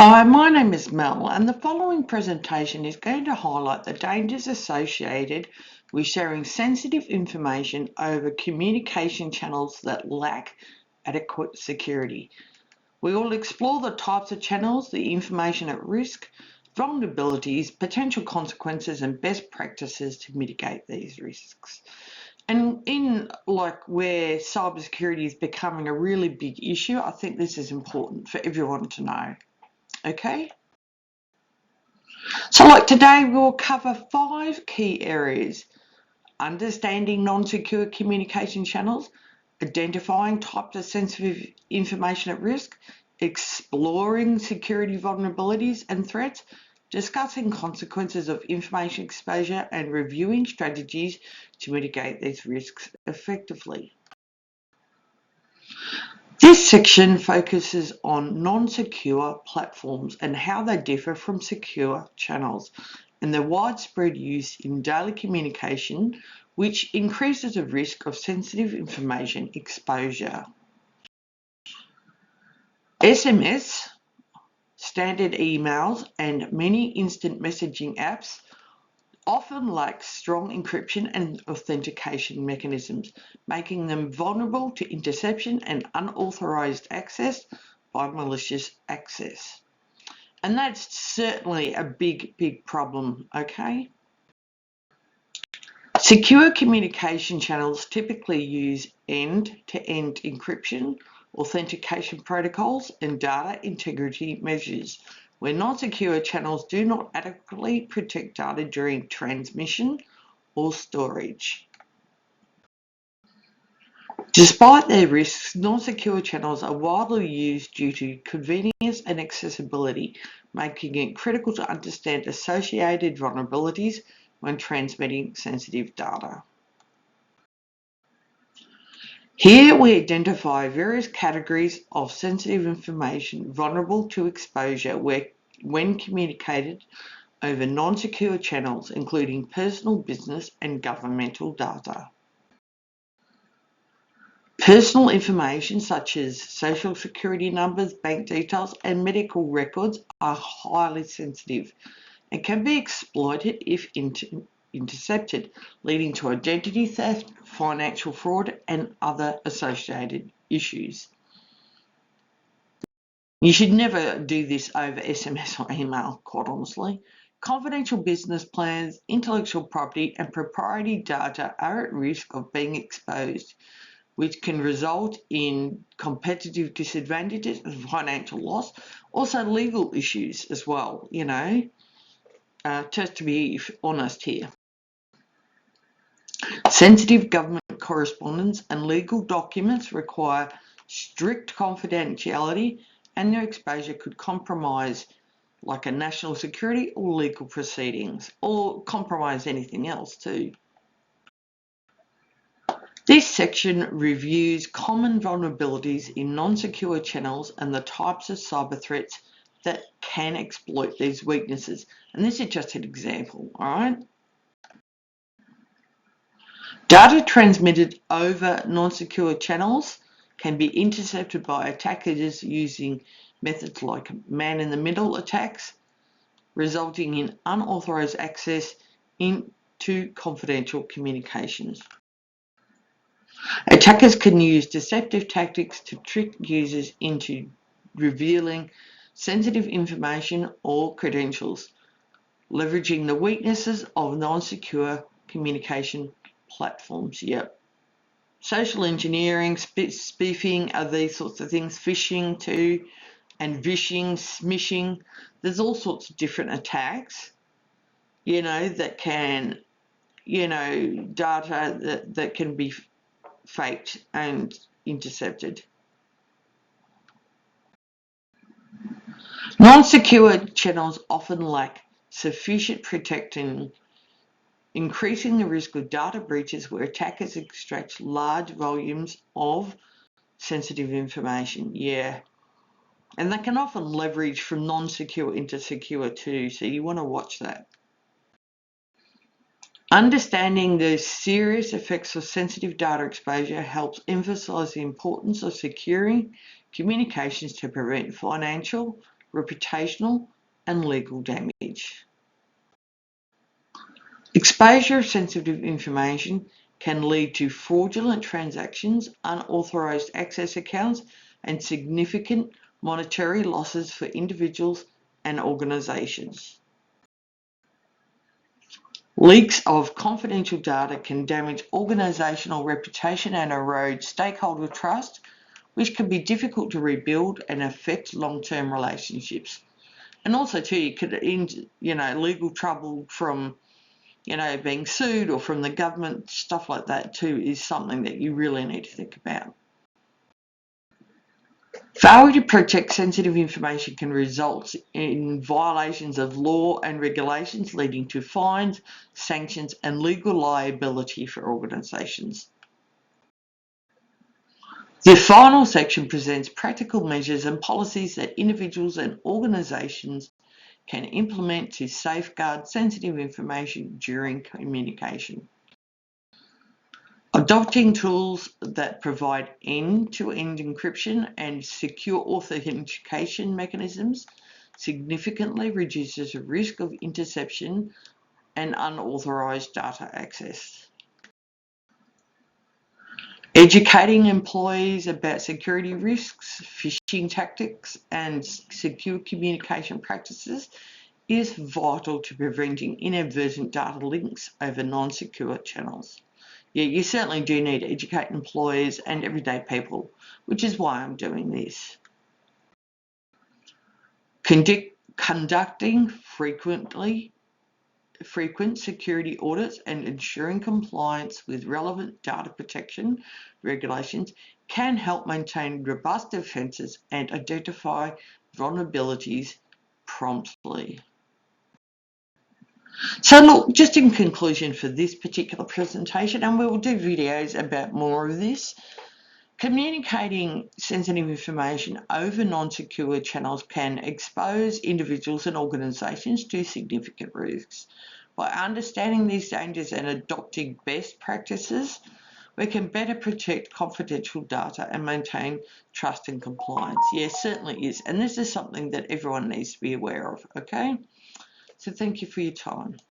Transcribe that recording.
Hi, my name is Mel, and the following presentation is going to highlight the dangers associated with sharing sensitive information over communication channels that lack adequate security. We will explore the types of channels, the information at risk, vulnerabilities, potential consequences, and best practices to mitigate these risks. And in where cybersecurity is becoming a really big issue, I think this is important for everyone to know. Okay? So today we'll cover 5 key areas: understanding non-secure communication channels, identifying types of sensitive information at risk, exploring security vulnerabilities and threats, discussing consequences of information exposure, and reviewing strategies to mitigate these risks effectively. This section focuses on non-secure platforms and how they differ from secure channels and their widespread use in daily communication, which increases the risk of sensitive information exposure. SMS, standard emails, and many instant messaging apps often lack strong encryption and authentication mechanisms, making them vulnerable to interception and unauthorized access by malicious access. And that's certainly a big problem, okay? Secure communication channels typically use end-to-end encryption, authentication protocols, and data integrity measures, where non-secure channels do not adequately protect data during transmission or storage. Despite their risks, non-secure channels are widely used due to convenience and accessibility, making it critical to understand associated vulnerabilities when transmitting sensitive data. Here we identify various categories of sensitive information vulnerable to exposure when communicated over non-secure channels, including personal, business, and governmental data. Personal information such as social security numbers, bank details, and medical records are highly sensitive and can be exploited if intercepted, leading to identity theft, financial fraud, and other associated issues. You should never do this over SMS or email, quite honestly. Confidential business plans, intellectual property, and proprietary data are at risk of being exposed, which can result in competitive disadvantages and financial loss, also legal issues as well, just to be honest here. Sensitive government correspondence and legal documents require strict confidentiality, and their exposure could compromise like a national security or legal proceedings, or compromise anything else too. This section reviews common vulnerabilities in non-secure channels and the types of cyber threats that can exploit these weaknesses. And this is just an example, all right? Data transmitted over non-secure channels can be intercepted by attackers using methods like man-in-the-middle attacks, resulting in unauthorized access into confidential communications. Attackers can use deceptive tactics to trick users into revealing sensitive information or credentials, leveraging the weaknesses of non-secure communication platforms. Yep. Social engineering, spoofing are these sorts of things, phishing too, and vishing, smishing. There's all sorts of different attacks, that can, data that can be faked and intercepted. Non-secure channels often lack sufficient protection, increasing the risk of data breaches where attackers extract large volumes of sensitive information. Yeah. And they can often leverage from non-secure into secure too, so you want to watch that. Understanding the serious effects of sensitive data exposure helps emphasize the importance of securing communications to prevent financial, reputational, and legal damage. Exposure of sensitive information can lead to fraudulent transactions, unauthorised access accounts, and significant monetary losses for individuals and organisations. Leaks of confidential data can damage organisational reputation and erode stakeholder trust, which can be difficult to rebuild and affect long-term relationships. And also, too, you could end, legal trouble from, being sued or from the government. Stuff like that, too, is something that you really need to think about. Failure to protect sensitive information can result in violations of law and regulations, leading to fines, sanctions, and legal liability for organisations. The final section presents practical measures and policies that individuals and organisations can implement to safeguard sensitive information during communication. Adopting tools that provide end-to-end encryption and secure authentication mechanisms significantly reduces the risk of interception and unauthorised data access. Educating employees about security risks, phishing tactics, and secure communication practices is vital to preventing inadvertent data links over non-secure channels. Yeah, you certainly do need to educate employees and everyday people, which is why I'm doing this. Conducting frequent security audits and ensuring compliance with relevant data protection regulations can help maintain robust defences and identify vulnerabilities promptly. So look, just in conclusion for this particular presentation, and we will do videos about more of this, communicating sensitive information over non-secure channels can expose individuals and organisations to significant risks. By understanding these dangers and adopting best practices, we can better protect confidential data and maintain trust and compliance. Yes, certainly is. And this is something that everyone needs to be aware of, okay? So thank you for your time.